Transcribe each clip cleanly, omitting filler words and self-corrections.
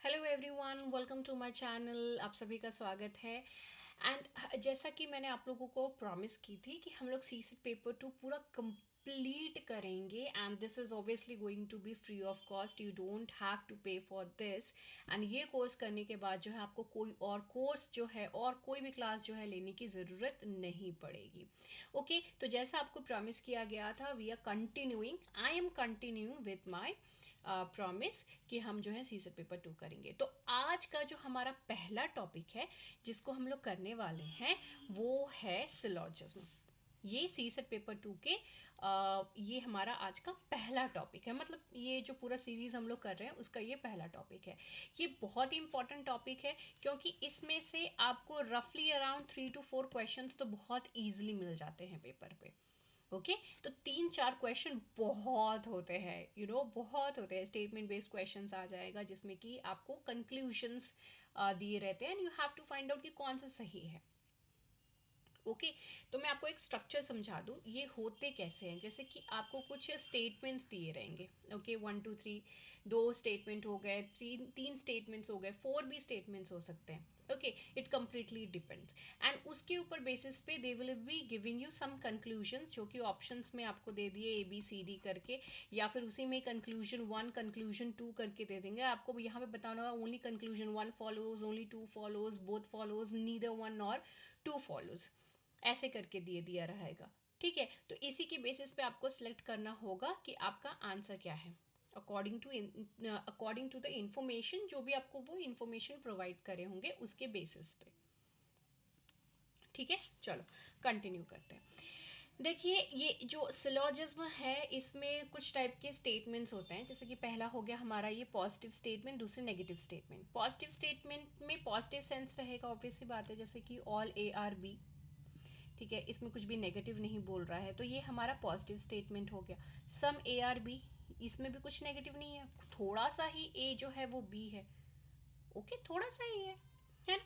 Hello everyone, welcome to my channel. आप सभी का स्वागत है। एंड जैसा कि मैंने आप लोगों को प्रॉमिस की थी कि हम लोग सीसेट पेपर 2 पूरा कंप्लीट करेंगे and this is obviously going to be free of cost. You don't have to pay for this. And ये कोर्स करने के बाद जो है आपको कोई और कोर्स जो है और कोई भी क्लास जो है लेने की ज़रूरत नहीं पड़ेगी। ओके, तो जैसा आपको प्रॉमिस किया गया था, we are continuing, I am continuing with my promise कि हम जो है सीसेट पेपर 2 करेंगे। तो आज का जो हमारा पहला टॉपिक है जिसको हम लोग करने वाले हैं वो है सिलॉजिज्म। ये सीसेट पेपर 2 के ये हमारा आज का पहला टॉपिक है। मतलब ये जो पूरा सीरीज़ हम लोग कर रहे हैं उसका ये पहला टॉपिक है। ये बहुत ही इंपॉर्टेंट टॉपिक है क्योंकि इसमें से आपको रफली अराउंड 3 to 4 क्वेश्चंस तो बहुत ईजिली मिल जाते हैं पेपर पे। ओके, तो 3-4 क्वेश्चन बहुत होते हैं, बहुत होते हैं। स्टेटमेंट बेस्ड क्वेश्चंस आ जाएगा जिसमें कि आपको कंक्लूशंस दिए रहते हैं and you have to find out कि कौन सा सही है। ओके, तो मैं आपको एक स्ट्रक्चर समझा दूँ ये होते कैसे हैं। जैसे कि आपको कुछ स्टेटमेंट्स दिए रहेंगे। ओके, 1 2 3, 2 स्टेटमेंट हो गए, तीन स्टेटमेंट्स हो गए, 4 भी स्टेटमेंट्स हो सकते हैं। Okay, it completely depends. And उसके ऊपर बेसिस पे they will be giving you some conclusions जो कि ऑप्शंस में आपको दे दिए ABCD करके, या फिर उसी में कंक्लूजन 1 कंक्लूजन 2 करके दे देंगे। आपको यहाँ पे बताना होगा only conclusion 1 follows, only 2 follows, both follows, neither 1 और 2 फॉलोज, ऐसे करके दिए दिया रहेगा। ठीक है, तो इसी के बेसिस पे आपको सिलेक्ट करना होगा कि आपका आंसर क्या है अकॉर्डिंग टू द इंफॉर्मेशन जो भी आपको वो इंफॉर्मेशन प्रोवाइड करे होंगे उसके बेसिस पे। ठीक है, चलो कंटिन्यू करते हैं। देखिए, ये जो सिलॉजिज्म है इसमें कुछ टाइप के स्टेटमेंट्स होते हैं। जैसे कि पहला हो गया हमारा ये पॉजिटिव स्टेटमेंट, दूसरे नेगेटिव स्टेटमेंट। पॉजिटिव स्टेटमेंट में पॉजिटिव सेंस रहेगा, ऑब्वियस सी बात है, जैसे कि ऑल A R B। ठीक है, इसमें कुछ भी नेगेटिव नहीं बोल रहा है तो ये हमारा पॉजिटिव स्टेटमेंट हो गया। सम A R B, इसमें भी कुछ नेगेटिव नहीं है, थोड़ा सा ही A जो है वो B है। ओके, थोड़ा सा ही है ना।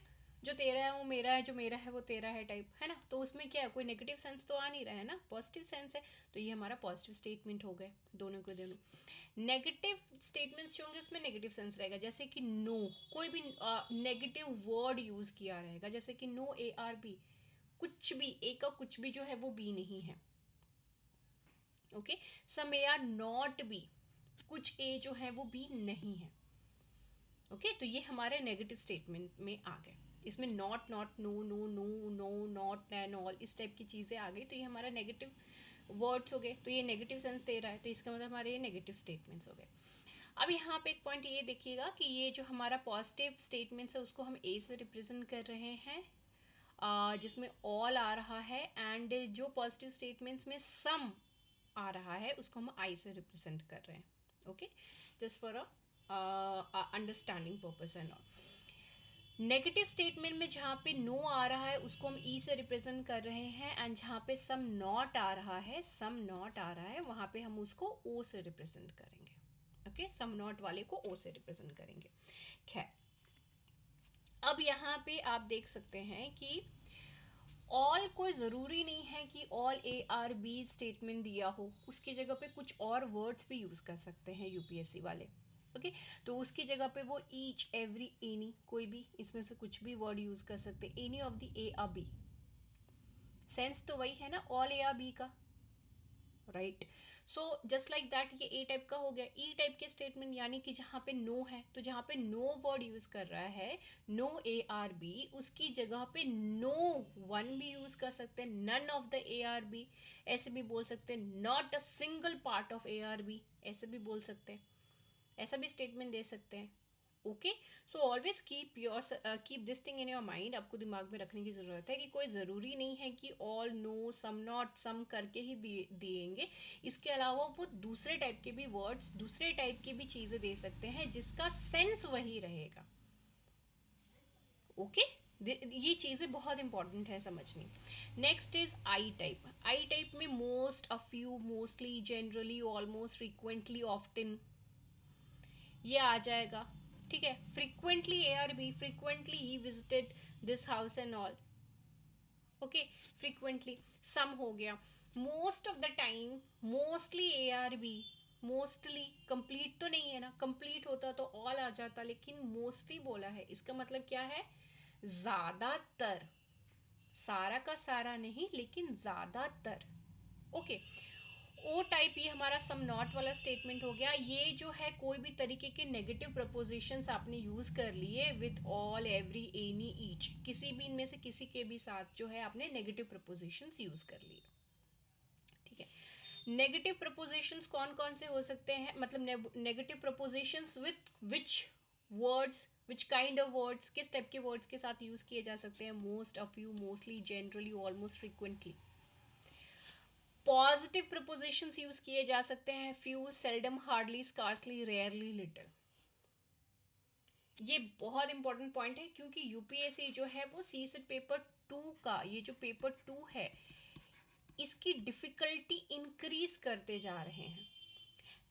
जो तेरा है वो मेरा है, जो मेरा है वो तेरा है टाइप, है ना। तो उसमें क्या है, कोई नेगेटिव सेंस तो आ नहीं रहा है ना, पॉजिटिव सेंस है। तो ये हमारा पॉजिटिव स्टेटमेंट हो गए दोनों के दोनों। नेगेटिव स्टेटमेंट्स जो होंगे उसमें नेगेटिव सेंस रहेगा, जैसे कि नो, कोई भी नेगेटिव वर्ड यूज किया रहेगा, जैसे कि नो A R B, कुछ भी ए का कुछ भी जो है वो बी नहीं है। Okay, some A are not B, कुछ ए जो है वो बी नहीं है। ओके, तो ये हमारे नेगेटिव स्टेटमेंट में आ गए। इसमें not, not, no, no, no, no, not, and all, इस टाइप की चीज़ें आ गई तो ये हमारा नेगेटिव वर्ड्स हो गए। तो ये नेगेटिव सेंस दे रहा है तो इसका मतलब हमारे ये नेगेटिव स्टेटमेंट्स हो गए। अब यहाँ पे एक पॉइंट ये देखिएगा कि ये जो हमारा पॉजिटिव स्टेटमेंट्स है उसको हम ए से रिप्रेजेंट कर रहे हैं, जिसमें ऑल आ रहा है। एंड जो पॉजिटिव स्टेटमेंट्स में सम आ रहा है उसको हम आई से रिप्रेजेंट कर रहे हैं। Okay, just for understanding purpose and all. Negative statement में जहाँ पे नो आ रहा है उसको हम ई से रिप्रेजेंट कर रहे हैं, एंड जहाँ पे सम नॉट आ रहा है, वहाँ पे हम उसको ओ से रिप्रेजेंट करेंगे। ओके, सम नॉट वाले को ओ से रिप्रेजेंट करेंगे। खैर, अब यहाँ पे आप देख सकते हैं कि ऑल कोई ज़रूरी नहीं है कि all A R B statement दिया हो, उसकी जगह पे कुछ और वर्ड्स भी यूज़ कर सकते हैं UPSC वाले। ओके, तो उसकी जगह पे वो ईच, एवरी, एनी, कोई भी इसमें से कुछ भी वर्ड यूज़ कर सकते हैं। Any of the A or B, sense तो वही है ना ऑल A or B का, right. So just like that ये ए टाइप का हो गया। ई टाइप के स्टेटमेंट यानी कि जहाँ पे नो है, तो जहाँ पे नो वर्ड यूज कर रहा है, नो A R B, उसकी जगह पे नो वन भी यूज कर सकते हैं, none of the A R B ऐसे भी बोल सकते हैं, not a single part of A R B ऐसे भी बोल सकते हैं, ऐसा भी स्टेटमेंट दे सकते हैं। Okay, so always keep this thing in your mind. आपको दिमाग में रखने की ज़रूरत है कि कोई ज़रूरी नहीं है कि ऑल, नो, सम, नॉट, सम करके ही दिएंगे। इसके अलावा वो दूसरे टाइप के भी वर्ड्स, दूसरे टाइप की भी चीज़ें दे सकते हैं जिसका सेंस वही रहेगा। ओके, ये चीज़ें बहुत इंपॉर्टेंट है समझनी। Next is I type. I type में most, a few, mostly, generally, almost, frequently, often, ये आ जाएगा। ठीक है, frequently A R B, frequently he visited this house and all. Okay, frequently. Some हो गया, most of the time, mostly A R B, mostly, complete तो नहीं है ना, कंप्लीट होता तो ऑल आ जाता, लेकिन मोस्टली बोला है, इसका मतलब क्या है, ज्यादातर, सारा का सारा नहीं लेकिन ज्यादातर। ओके, ओ टाइप ये हमारा सम नॉट वाला स्टेटमेंट हो गया। ये जो है कोई भी तरीके के नेगेटिव प्रपोजिशंस आपने यूज कर लिए with all, every, any, each, किसी भी इनमें से किसी के भी साथ जो है आपने नेगेटिव प्रपोजिशंस यूज कर लिए। ठीक है, नेगेटिव प्रपोजिशंस कौन कौन से हो सकते हैं, मतलब negative propositions with which words, which kind of words, किस टाइप के वर्ड्स के साथ यूज किए जा सकते हैं, most, a few, mostly, generally, almost, frequently. Positive propositions use किए जा सकते हैं, few, seldom, hardly, scarcely, rarely, little. ये बहुत इंपॉर्टेंट पॉइंट है क्योंकि यूपीएससी जो है वो सी सेट पेपर 2 का, ये जो पेपर 2 है इसकी डिफिकल्टी इंक्रीज करते जा रहे हैं।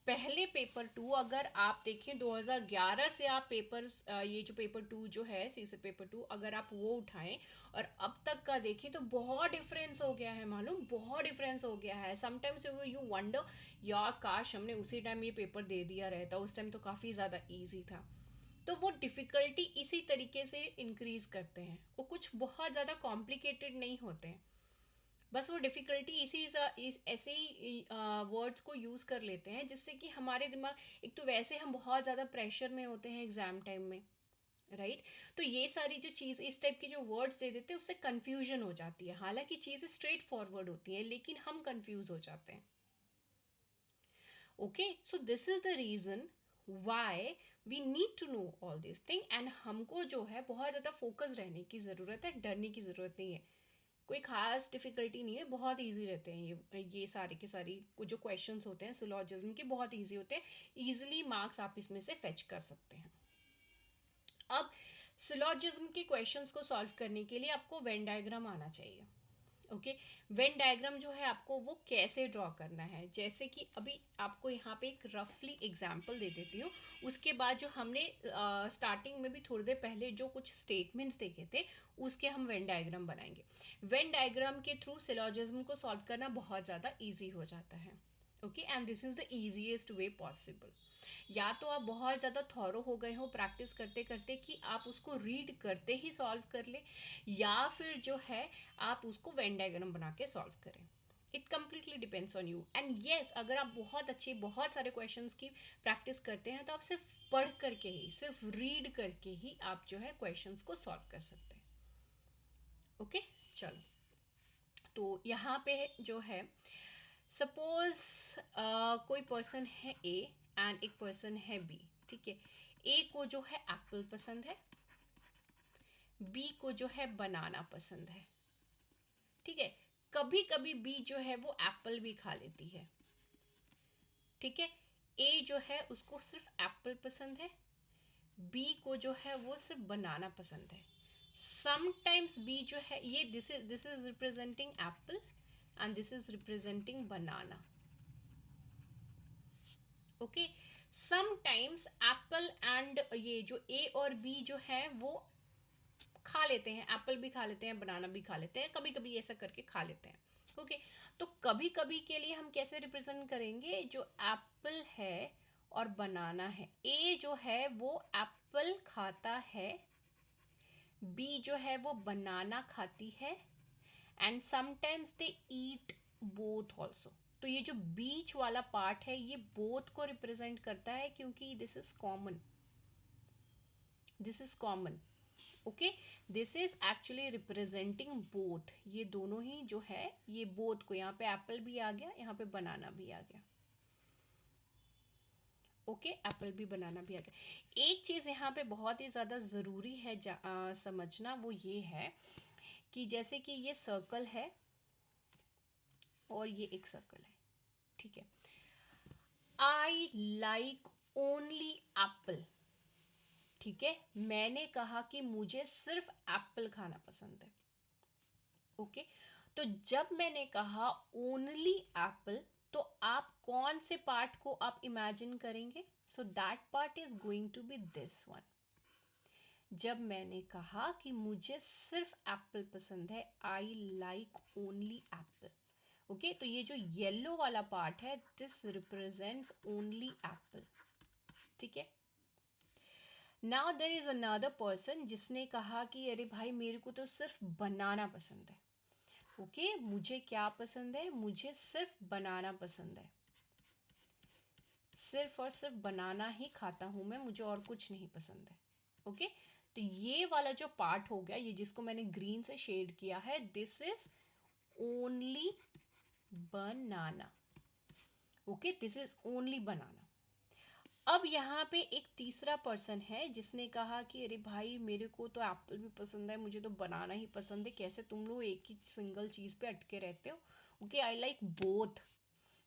पहले पेपर 2 अगर आप देखें 2011 से आप पेपर, ये जो पेपर 2 जो है सी से पेपर 2, अगर आप वो उठाएं और अब तक का देखें तो बहुत डिफरेंस हो गया है, मालूम, बहुत डिफरेंस हो गया है। समटाइम्स यू वंडर, यार काश हमने उसी टाइम ये पेपर दे दिया रहता, उस टाइम तो काफ़ी ज़्यादा ईजी था। तो वो डिफ़िकल्टी इसी तरीके से इंक्रीज करते हैं, वो कुछ बहुत ज़्यादा कॉम्प्लिकेटेड नहीं होते हैं, बस वो डिफ़िकल्टी ऐसे ही वर्ड्स को यूज़ कर लेते हैं जिससे कि हमारे दिमाग, एक तो वैसे हम बहुत ज़्यादा प्रेशर में होते हैं एग्ज़ाम टाइम में, राइट, तो ये सारी जो चीज़, इस टाइप की जो वर्ड्स दे देते हैं उससे कन्फ्यूजन हो जाती है। हालांकि चीज़ें स्ट्रेट फॉरवर्ड होती हैं लेकिन हम कन्फ्यूज हो जाते हैं। Okay, so this is the reason why we need to know all this thing, and हमको जो है बहुत ज़्यादा फोकस रहने की ज़रूरत है, डरने की ज़रूरत नहीं है। कोई खास डिफ़िकल्टी नहीं है, बहुत इजी रहते हैं ये सारे के सारी जो क्वेश्चंस होते हैं सिलॉजिज्म के, बहुत इजी होते हैं, इजीली मार्क्स आप इसमें से फेच कर सकते हैं। अब सिलॉजिज्म के क्वेश्चंस को सॉल्व करने के लिए आपको वेन डायग्राम आना चाहिए। ओके, वेन डायग्राम जो है आपको वो कैसे ड्रॉ करना है, जैसे कि अभी आपको यहाँ पे एक रफली एग्जांपल दे देती हूँ, उसके बाद जो हमने स्टार्टिंग में भी थोड़ी देर पहले जो कुछ स्टेटमेंट्स देखे थे उसके हम वेन डायग्राम बनाएंगे। वेन डायग्राम के थ्रू सिलॉजिज्म को सॉल्व करना बहुत ज़्यादा ईजी हो जाता है। Okay, and this is the easiest way possible. या तो आप बहुत ज़्यादा थॉरो हो गए हो प्रैक्टिस करते करते कि आप उसको रीड करते ही सॉल्व कर ले, या फिर जो है आप उसको वेन डायग्राम बना के सॉल्व करें। It completely depends on you. And yes, अगर आप बहुत अच्छी, बहुत सारे क्वेश्चंस की प्रैक्टिस करते हैं तो आप सिर्फ पढ़ करके ही, सिर्फ रीड करके ही आप जो है क्वेश्चंस को सॉल्व कर सकते हैं। ओके, चलो, तो यहाँ पे जो है सपोज कोई पर्सन है ए एंड एक पर्सन है बी। ठीक है, ए को जो है एप्पल पसंद है, बी को जो है बनाना पसंद है। ठीक है, कभी कभी बी जो है वो एप्पल भी खा लेती है। ठीक है, ए जो है उसको सिर्फ एप्पल पसंद है, बी को जो है वो सिर्फ बनाना पसंद है। समटाइम्स बी जो है, ये this is representing Apple and this is representing banana. Okay, sometimes Apple and ये जो ए और बी जो है वो खा लेते हैं, एप्पल भी खा लेते हैं, बनाना भी खा लेते हैं, कभी कभी ऐसा करके खा लेते हैं। ओके, तो कभी कभी के लिए हम कैसे रिप्रेजेंट करेंगे, जो एप्पल है और बनाना है, ए जो है वो एप्पल खाता है, बी जो है वो बनाना खाती है, and sometimes they eat both also. तो ये जो बीच वाला पार्ट है ये बोथ को रिप्रेजेंट करता है क्योंकि this is common, this is common. Okay, this is actually representing both, ये दोनों ही जो है ये बोथ को, यहाँ पे एप्पल भी आ गया, यहाँ पे बनाना भी आ गया। ओके, एप्पल भी बनाना भी आ गया। एक चीज़ यहाँ पे बहुत ही ज़्यादा ज़रूरी है समझना, वो ये है कि जैसे कि ये सर्कल है और ये एक सर्कल है। ठीक है, आई लाइक ओनली एप्पल। ठीक है, मैंने कहा कि मुझे सिर्फ एप्पल खाना पसंद है। ओके, तो जब मैंने कहा ओनली एप्पल, तो आप कौन से पार्ट को आप इमेजिन करेंगे? So that part is going to be this one. जब मैंने कहा कि मुझे सिर्फ एप्पल पसंद है, I like only apple, okay तो ये जो येलो वाला पार्ट है दिस रिप्रेजेंट्स ओनली एप्पल, ठीक है। Now there is another person जिसने कहा कि अरे भाई मेरे को तो सिर्फ बनाना पसंद है। ओके मुझे क्या पसंद है, मुझे सिर्फ बनाना पसंद है, सिर्फ और सिर्फ बनाना ही खाता हूँ मैं, मुझे और कुछ नहीं पसंद है। ओके तो ये वाला जो पार्ट हो गया, ये जिसको मैंने ग्रीन से शेड किया है, this is only banana. Okay this is only banana. अब यहाँ पे एक तीसरा पर्सन है जिसने कहा कि अरे भाई मेरे को तो एप्पल भी पसंद है, मुझे तो बनाना ही पसंद है, कैसे तुम लोग एक ही सिंगल चीज़ पे अटके रहते हो। Okay I like both.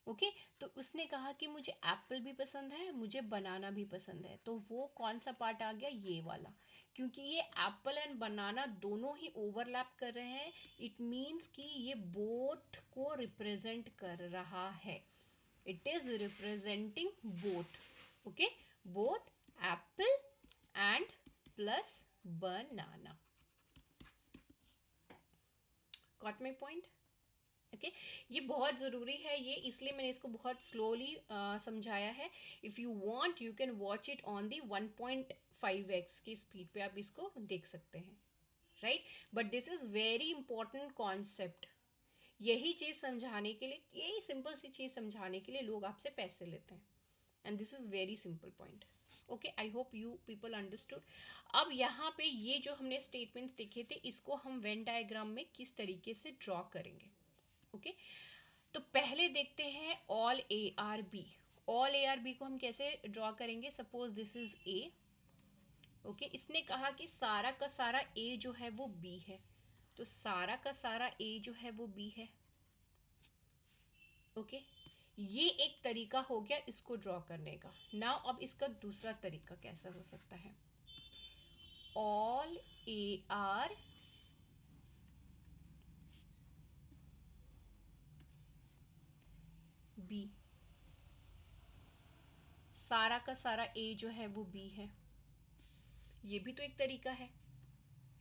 Okay तो उसने कहा कि मुझे एप्पल भी पसंद है, मुझे बनाना भी पसंद है। तो वो कौन सा पार्ट आ गया, ये वाला, क्योंकि ये एप्पल एंड बनाना दोनों ही ओवरलैप कर रहे हैं, इट मीन्स कि ये बोथ को रिप्रेजेंट कर रहा है, it is representing both. Okay both Apple and plus banana. Got my point? Okay ये बहुत ज़रूरी है, ये इसलिए मैंने इसको बहुत स्लोली समझाया है। If you want you can watch it on the 1.5x की स्पीड पे आप इसको देख सकते हैं, right. But this is very important concept. यही चीज़ समझाने के लिए, यही सिंपल सी चीज़ समझाने के लिए लोग आपसे पैसे लेते हैं, and this is very simple point. Okay I hope you people understood. अब यहाँ पे ये जो हमने स्टेटमेंट्स देखे थे, इसको हम वेन डायग्राम में किस तरीके से ड्रॉ करेंगे। ओके तो पहले देखते हैं all A are B. All A are B को हम कैसे ड्रॉ करेंगे, suppose this is A. Okay इसने कहा कि सारा का सारा ए जो है वो बी है, तो सारा का सारा ए जो है वो बी है। ओके ये एक तरीका हो गया इसको ड्रॉ करने का। नाउ अब इसका दूसरा तरीका कैसा हो सकता है, ऑल ए आर बी, सारा का सारा ए जो है वो बी है, ये भी तो एक तरीका है,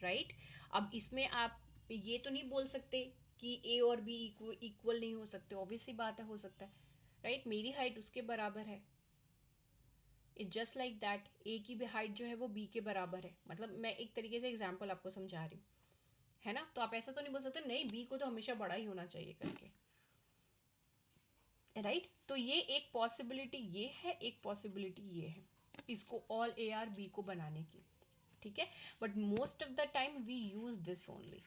राइट। अब इसमें आप ये तो नहीं बोल सकते कि ए और बी इक्वल नहीं हो सकते, ऑब्वियस सी बात है हो सकता है, राइट। मेरी हाइट उसके बराबर है, इट जस्ट लाइक दैट ए की भी हाइट जो है वो बी के बराबर है। मतलब मैं एक तरीके से एग्जाम्पल आपको समझा रही हूँ, है ना। तो आप ऐसा तो नहीं बोल सकते नहीं बी को तो हमेशा बड़ा ही होना चाहिए करके, राइट। तो ये एक पॉसिबिलिटी ये है, एक पॉसिबिलिटी ये है, इसको ऑल ए आर बी को बनाने की, ठीक है। But most of the time we use this only,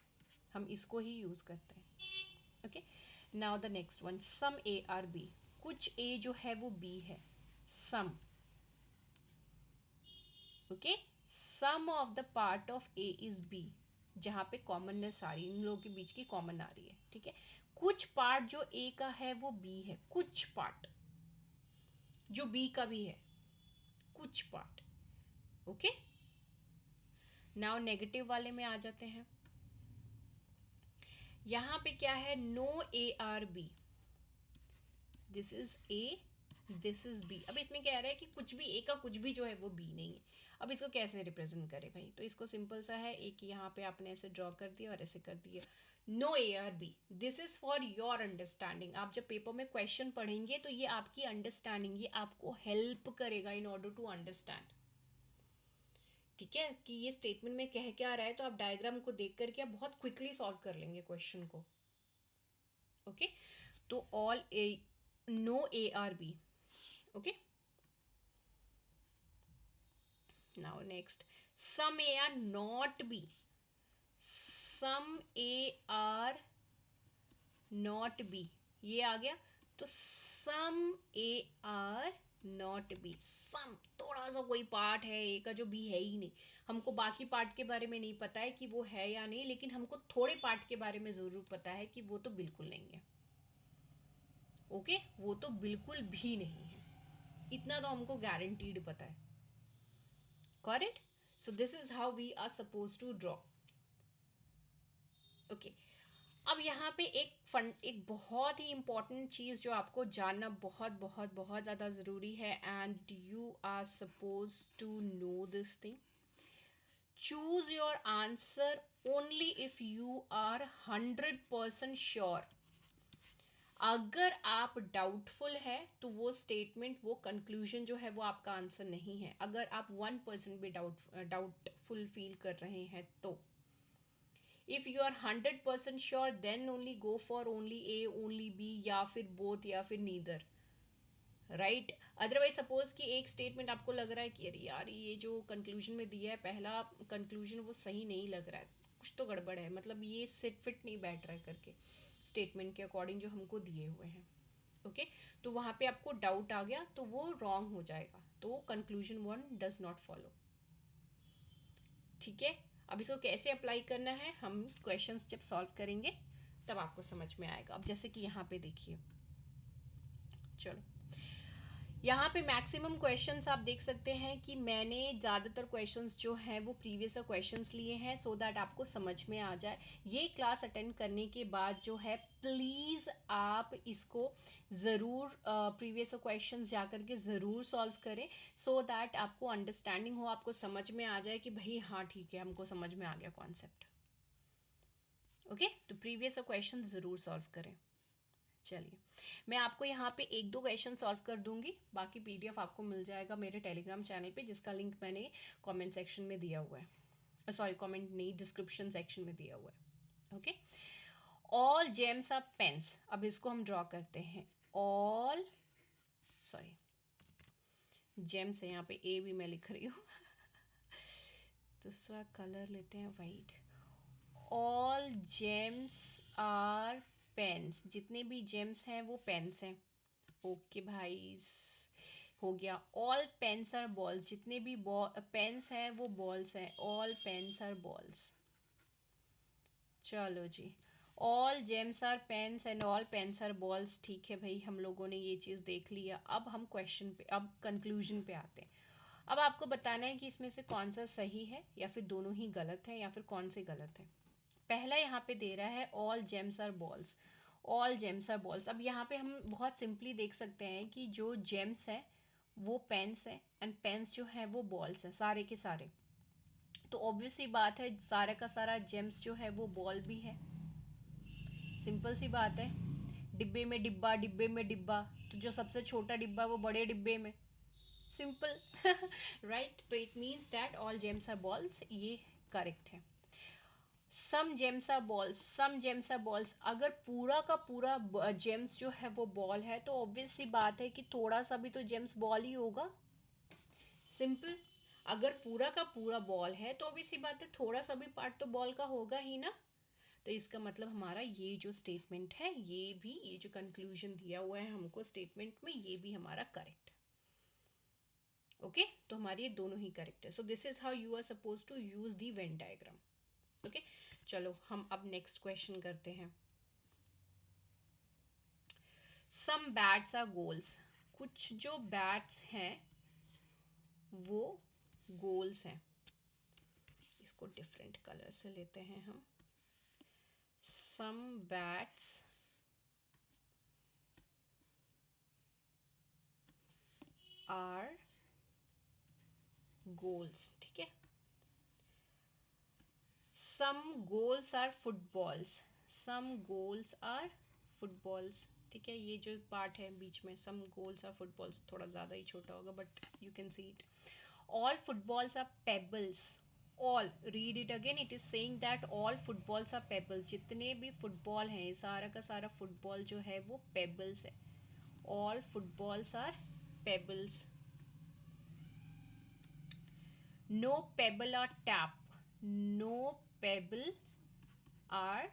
हम इसको ही यूज करते हैं। Okay now the next one, some A are B, कुछ ए जो है वो बी है, some. Okay some of the part of A is B, जहाँ पे कॉमननेस आ रही है, इन लोगों के बीच की कॉमन आ रही है, ठीक है। कुछ पार्ट जो ए का है वो बी है, कुछ पार्ट जो बी का भी है, कुछ पार्ट। ओके नाउ नेगेटिव वाले में आ जाते हैं। यहाँ पे क्या है, no A are B, this is A, this is B. अब इसमें कह रहा है कि कुछ भी ए का कुछ भी जो है वो बी नहीं है। अब इसको कैसे रिप्रेजेंट करें भाई, तो इसको सिंपल सा है, एक यहाँ पे आपने ऐसे ड्रॉ कर दिया और ऐसे कर दिया, no A are B. This is for your understanding, आप जब पेपर में क्वेश्चन पढ़ेंगे तो ये आपकी अंडरस्टैंडिंग, ये आपको हेल्प करेगा इन ऑर्डर टू अंडरस्टैंड, ठीक है। कि ये स्टेटमेंट में कह क्या रहा है, तो आप डायग्राम को देख करके आप बहुत क्विकली सॉल्व कर लेंगे क्वेश्चन को। ओके तो all A, no A are B. Okay now next, some a are not b, some a are not b, ये आ गया। तो some a are not b, some थोड़ा सा कोई पार्ट है ए का जो बी है ही नहीं, हमको बाकी पार्ट के बारे में नहीं पता है कि वो है या नहीं, लेकिन हमको थोड़े पार्ट के बारे में ज़रूर पता है कि वो तो बिल्कुल नहीं है। ओके वो तो बिल्कुल भी नहीं है, इतना तो हमको गारंटीड पता है, correct. So this is how we are suppose to draw. Okay अब यहाँ पे एक बहुत ही इंपॉर्टेंट चीज़ जो आपको जानना बहुत बहुत बहुत ज़्यादा ज़रूरी है, and you are suppose to know this thing, choose your answer only if you are 100% sure. अगर आप डाउटफुल है तो वो स्टेटमेंट, वो कंक्लूजन जो है वो आपका आंसर नहीं है। अगर आप 1% भी डाउटफुल फील कर रहे हैं तो if you are 100% sure then only go for only A, only B, या फिर बोथ, या फिर नीदर, राइट। अदरवाइज सपोज कि एक स्टेटमेंट आपको लग रहा है कि अरे यार ये जो कंक्लूजन में दिया है पहला कंक्लूजन वो सही नहीं लग रहा है, कुछ तो गड़बड़ है, मतलब ये सिट फिट नहीं बैठ रहा है करके स्टेटमेंट के अकॉर्डिंग जो हमको दिए हुए हैं। ओके, तो वहाँ पे आपको डाउट आ गया तो वो रॉन्ग हो जाएगा, तो conclusion one does not follow. ठीक है, अब इसको कैसे अप्लाई करना है हम क्वेश्चंस जब सॉल्व करेंगे तब आपको समझ में आएगा। अब जैसे कि यहाँ पे देखिए, चलो यहाँ पे मैक्सिमम क्वेश्चंस आप देख सकते हैं कि मैंने ज़्यादातर क्वेश्चंस जो हैं वो प्रीवियस क्वेश्चंस लिए हैं सो दैट आपको समझ में आ जाए। ये क्लास अटेंड करने के बाद जो है प्लीज़ आप इसको ज़रूर प्रीवियस क्वेश्चंस जा कर के ज़रूर सॉल्व करें सो दैट आपको अंडरस्टैंडिंग हो, आपको समझ में आ जाए कि भाई हाँ ठीक है हमको समझ में आ गया कॉन्सेप्ट। ओके, तो प्रीवियस क्वेश्चन ज़रूर सॉल्व करें। चलिए मैं आपको यहाँ पे एक दो क्वेश्चन सॉल्व कर दूंगी, बाकी पीडीएफ आपको मिल जाएगा मेरे टेलीग्राम चैनल पे जिसका लिंक मैंने कमेंट सेक्शन में दिया हुआ है, सॉरी कमेंट नहीं, डिस्क्रिप्शन सेक्शन में दिया हुआ है। Okay, all gems are pens, अब इसको हम ड्रॉ करते हैं। ऑल, सॉरी जेम्स है यहाँ पे, ए भी मैं लिख रही हूँ दूसरा कलर लेते हैं white. All gems are pens, जितने भी जेम्स हैं वो पेन्स हैं। ओके भाई, हो गया। ऑल पेन्स आर बॉल्स, जितने भी पेन्स हैं वो बॉल्स हैं। All pens are balls. चलो जी, all gems are pens and all pens are balls. ठीक है भाई, हम लोगों ने ये चीज़ देख लिया। अब हम क्वेश्चन पे, अब कंक्लूजन पे आते हैं। अब आपको बताना है कि इसमें से कौन सा सही है या फिर दोनों ही गलत है या फिर कौन से गलत है। पहला यहाँ पे दे रहा है all gems are balls, all gems are balls. अब यहाँ पे हम बहुत सिंपली देख सकते हैं कि जो जेम्स है वो पेन्स है एंड पेन्स जो है वो बॉल्स हैं, सारे के सारे। तो ऑब्वियस सी बात है सारा का सारा जेम्स जो है वो बॉल भी है, सिंपल सी बात है। डिब्बे में डिब्बा, डिब्बे में डिब्बा, तो जो सबसे छोटा डिब्बा वो बड़े डिब्बे में, सिंपल राइट। तो it means that all gems are balls, ये करेक्ट है। Some gems are balls, some gems are balls, अगर पूरा का पूरा जेम्स जो है वो बॉल है तो ऑब्वियस सी बात है कि थोड़ा सा भी तो जेम्स बॉल ही होगा, सिंपल। अगर पूरा का पूरा बॉल है तो ऑब्वियस सी बात है थोड़ा सा भी पार्ट तो बॉल का होगा ही ना। तो इसका मतलब हमारा ये जो स्टेटमेंट है, ये भी, ये जो कंक्लूजन दिया हुआ है हमको स्टेटमेंट में, ये भी हमारा करेक्ट। ओके, तो हमारी ये दोनों ही करेक्ट है। So this is how you are suppose to use the Venn diagram. Okay, चलो हम अब नेक्स्ट क्वेश्चन करते हैं। सम बैट्स आर गोल्स, कुछ जो बैट्स हैं वो गोल्स हैं। इसको डिफरेंट कलर से लेते हैं हम। सम बैट्स आर गोल्स, ठीक है। Some goals are footballs, some goals are footballs, ठीक है। ये जो पार्ट है बीच में, सम गोल्स आर फुटबॉल्स, थोड़ा ज़्यादा ही छोटा होगा but you can see it. All footballs are pebbles, all, read it again, it is saying that all footballs are pebbles, जितने भी फुटबॉल हैं सारा का सारा फुटबॉल जो है वो पेबल्स है। All footballs are pebbles. No pebble are tap, no pebble are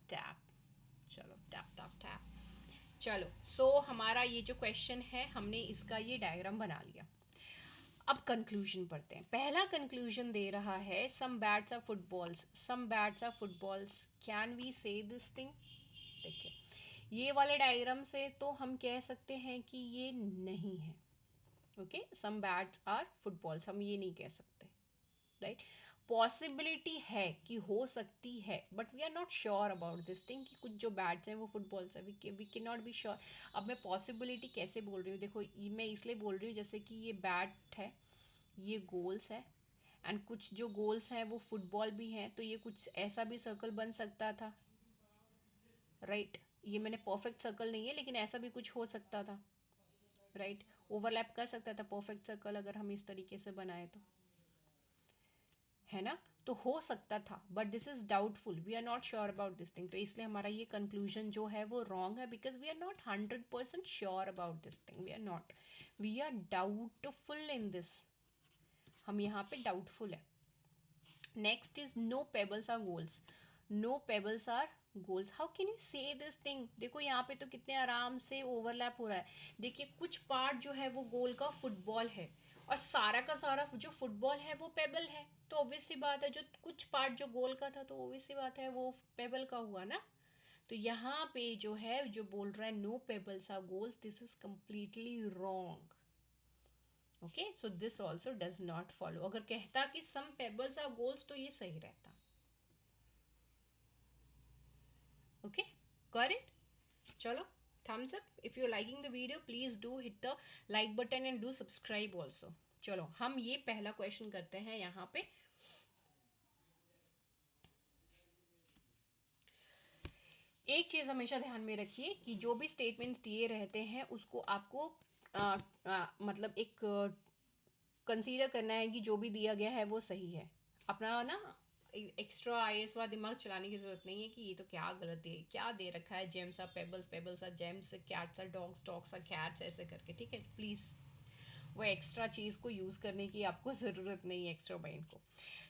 tap. चलो टैप टैप टैप। चलो सो हमारा ये जो क्वेश्चन है हमने इसका ये डायग्राम बना लिया। अब कंक्लूजन पढ़ते हैं। पहला कंक्लूजन दे रहा है some bats are footballs, some bats are footballs, can we say this thing. देखिए ये वाले डायग्राम से तो हम कह सकते हैं कि ये नहीं है। Okay, some bats are footballs हम ये नहीं कह सकते, राइट। पॉसिबिलिटी है कि हो सकती है but we are not sure about this thing कि कुछ जो बैट्स हैं वो फुटबॉल्स है, we can not be sure. अब मैं पॉसिबिलिटी कैसे बोल रही हूँ, देखो मैं इसलिए बोल रही हूँ जैसे कि ये बैट है, ये गोल्स है एंड कुछ जो गोल्स हैं वो फुटबॉल भी हैं, तो ये कुछ ऐसा भी सर्कल बन सकता था, राइट। ये मैंने परफेक्ट सर्कल नहीं है, लेकिन ऐसा भी कुछ हो सकता था, राइट, ओवरलैप कर सकता था परफेक्ट सर्कल अगर हम इस तरीके से बनाए तो, है ना, तो हो सकता था, but this is doubtful, we are not sure about this thing, तो इसलिए हमारा ये कंक्लूजन जो है वो रॉन्ग है, because we are not 100% sure about this thing, we are doubtful in this, हम यहाँ पे डाउटफुल है। Next is no pebbles are goals, no pebbles are goals, how can you say this thing, देखो यहाँ पे तो कितने आराम से ओवरलैप हो रहा है, देखिए कुछ पार्ट जो है वो गोल का फुटबॉल है, और सारा का सारा जो फुटबॉल है वो पेबल है, तो ऑब्वियस सी बात है जो कुछ पार्ट जो गोल का था तो ऑब्वियस सी बात है वो पेबल का हुआ ना। तो यहाँ पे जो है जो बोल रहा है no pebbles are goals, this is completely wrong. Okay, so this also does not follow, अगर कहता कि सम पेबल्स आर गोल्स तो ये सही रहता। ओके, गॉट इट, चलो, thumbs up if you're liking the video, please do hit the like button and do subscribe also। चलो हम ये पहला क्वेश्चन करते हैं यहाँ पे। एक चीज हमेशा ध्यान में रखिए कि जो भी स्टेटमेंट्स दिए रहते हैं उसको आपको मतलब एक कंसीडर करना है कि जो भी दिया गया है वो सही है, अपना ना एक्स्ट्रा आईएएस वाला दिमाग चलाने की जरूरत नहीं है कि ये तो क्या गलत दे, क्या दे रखा है, gems are pebbles, pebbles are gems, cats are dogs, dogs are cats, ऐसे करके, ठीक है, प्लीज़ वो एक्स्ट्रा चीज़ को यूज़ करने की आपको ज़रूरत नहीं है, एक्स्ट्रा माइंड को।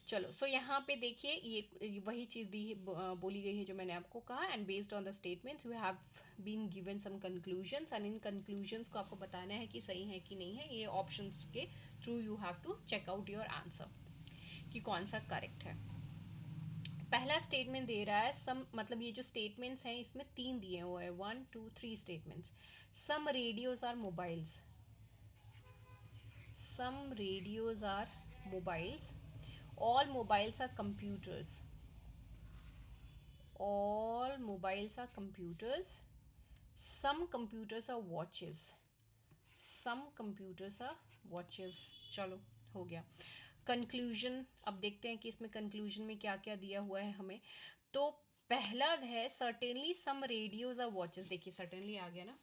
चलो, सो यहाँ पे देखिए ये वही चीज़ दी बोली गई है जो मैंने आपको कहा, and based on the statements you have been given some conclusions, and in conclusions को आपको बताना है कि सही है कि नहीं है, ये ऑप्शन के through you have to check out your answer कि कौन सा करेक्ट है। पहला स्टेटमेंट दे रहा है सम, मतलब ये जो स्टेटमेंट्स हैं इसमें 3 दिए हुए हैं, 1 2 3 statements. Some radios are mobiles, some radios are mobiles, all mobiles are computers, all mobiles are computers, some computers are watches, some computers are watches। चलो, हो गया कंक्लूजन। अब देखते हैं कि इसमें कंक्लूजन में क्या क्या दिया हुआ है हमें। तो पहला है certainly some radios are watches, देखिए सर्टेनली आ गया ना,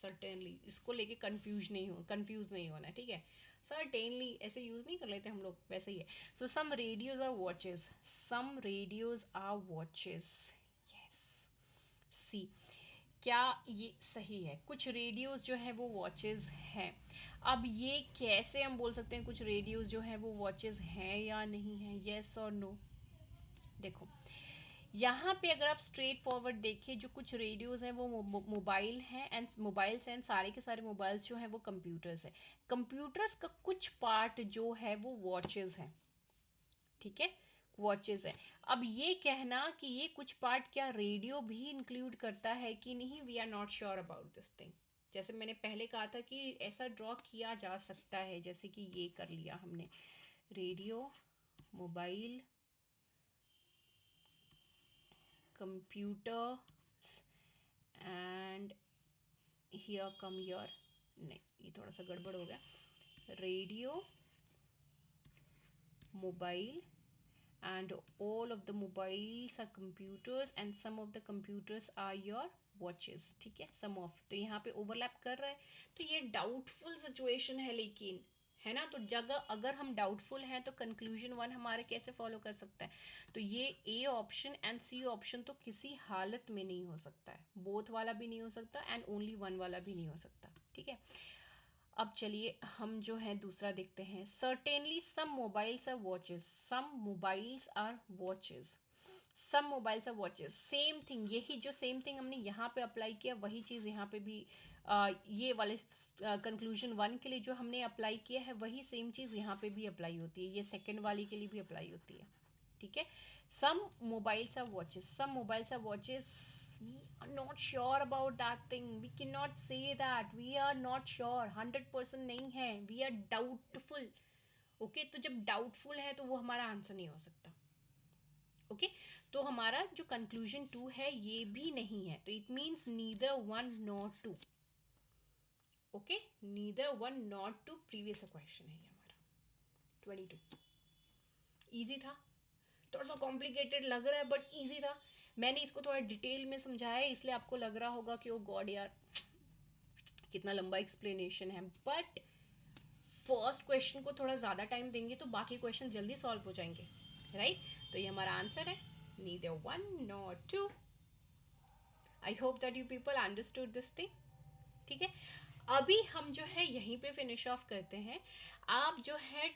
सर्टेनली, इसको लेके कंफ्यूज नहीं होना, ठीक है, सर्टेनली ऐसे यूज नहीं कर लेते हम लोग, वैसे ही है। So some radios are watches, some radios are watches, yes, see, क्या ये सही है, कुछ रेडियोज जो है वो वॉचेस हैं। अब ये कैसे हम बोल सकते हैं कुछ रेडियोज जो है वो वॉचेस हैं या नहीं है, येस और नो। देखो यहाँ पे अगर आप स्ट्रेट फॉरवर्ड देखिए, जो कुछ रेडियोज हैं वो मोबाइल हैं, एंड मोबाइल्स हैं, सारे के सारे मोबाइल्स जो हैं वो कंप्यूटर्स हैं, कंप्यूटर्स का कुछ पार्ट जो है वो वॉचेस हैं, ठीक है, वॉचेस है। अब ये कहना कि ये कुछ पार्ट क्या रेडियो भी इंक्लूड करता है कि नहीं, we are not sure about this thing. जैसे मैंने पहले कहा था कि ऐसा ड्रॉ किया जा सकता है, जैसे कि ये कर लिया हमने, radio, mobile, computers, and here come your, नहीं ये थोड़ा सा गड़बड़ हो गया, radio, mobile, and all of the mobiles are computers and some of the computers are your watches, ठीक है, some of, तो यहाँ पे ओवरलैप कर रहा है, तो ये डाउटफुल सिचुएशन है, लेकिन है ना, तो जगह अगर हम डाउटफुल हैं तो कंक्लूजन 1 हमारे कैसे फॉलो कर सकता है, तो ये A option and C option तो किसी हालत में नहीं हो सकता है, बोथ वाला भी नहीं हो सकता एंड ओनली 1 वाला भी नहीं हो सकता, ठीक है। अब चलिए हम जो है दूसरा देखते हैं, certainly some mobiles are watches, some mobiles are watches, some mobiles are watches, same thing, यही जो सेम थिंग हमने यहाँ पे अप्लाई किया वही चीज़ यहाँ पे भी ये वाले कंक्लूजन 1 के लिए जो हमने अप्लाई किया है वही सेम चीज़ यहाँ पे भी अप्लाई होती है, ये सेकेंड वाली के लिए भी अप्लाई होती है, ठीक है। Some mobiles are watches, some mobiles are watches, we are not sure about that thing, we cannot say that, we are not sure, 100% नहीं है, we are doubtful। ओके, तो जब डाउटफुल है तो वो हमारा आंसर नहीं हो सकता। ओके, तो हमारा जो कंक्लूजन 2 है ये भी नहीं है, तो it means neither 1 not 2। Okay, neither 1 not 2, previous question है ये हमारा 22। इजी था, थोड़ा सा कॉम्प्लिकेटेड लग रहा है बट इजी था, मैंने इसको थोड़ा डिटेल में समझाया है, इसलिए आपको लग रहा होगा कि ओ गॉड यार कितना लंबा एक्सप्लेनेशन है, बट फर्स्ट क्वेश्चन को थोड़ा ज़्यादा टाइम देंगे तो बाकी क्वेश्चन जल्दी सॉल्व हो जाएंगे, राइट? तो ये हमारा आंसर है, neither one nor two. I hope that you people understood this thing. ठीक है, अभी हम जो है यहीं पे फिनिश ऑफ करते हैं। आप जो है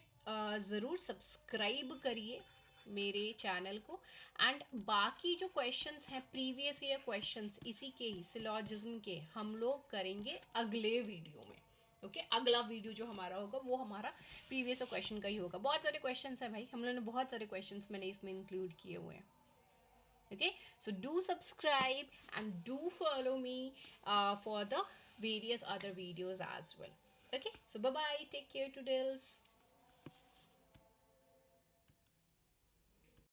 ज़रूर सब्सक्राइब करिए मेरे चैनल को, एंड बाकी जो क्वेश्चंस हैं प्रीवियस ईयर क्वेश्चंस इसी के ही सिलॉजिज्म के हम लोग करेंगे अगले वीडियो में। ओके अगला वीडियो जो हमारा होगा वो हमारा प्रीवियस क्वेश्चन का ही होगा। बहुत सारे क्वेश्चंस हैं भाई, हम लोगों ने बहुत सारे क्वेश्चंस मैंने इसमें इंक्लूड किए हुए हैं। Okay, so do subscribe and do follow me for the various other videos as well. Okay, so bye bye, take care, toodles.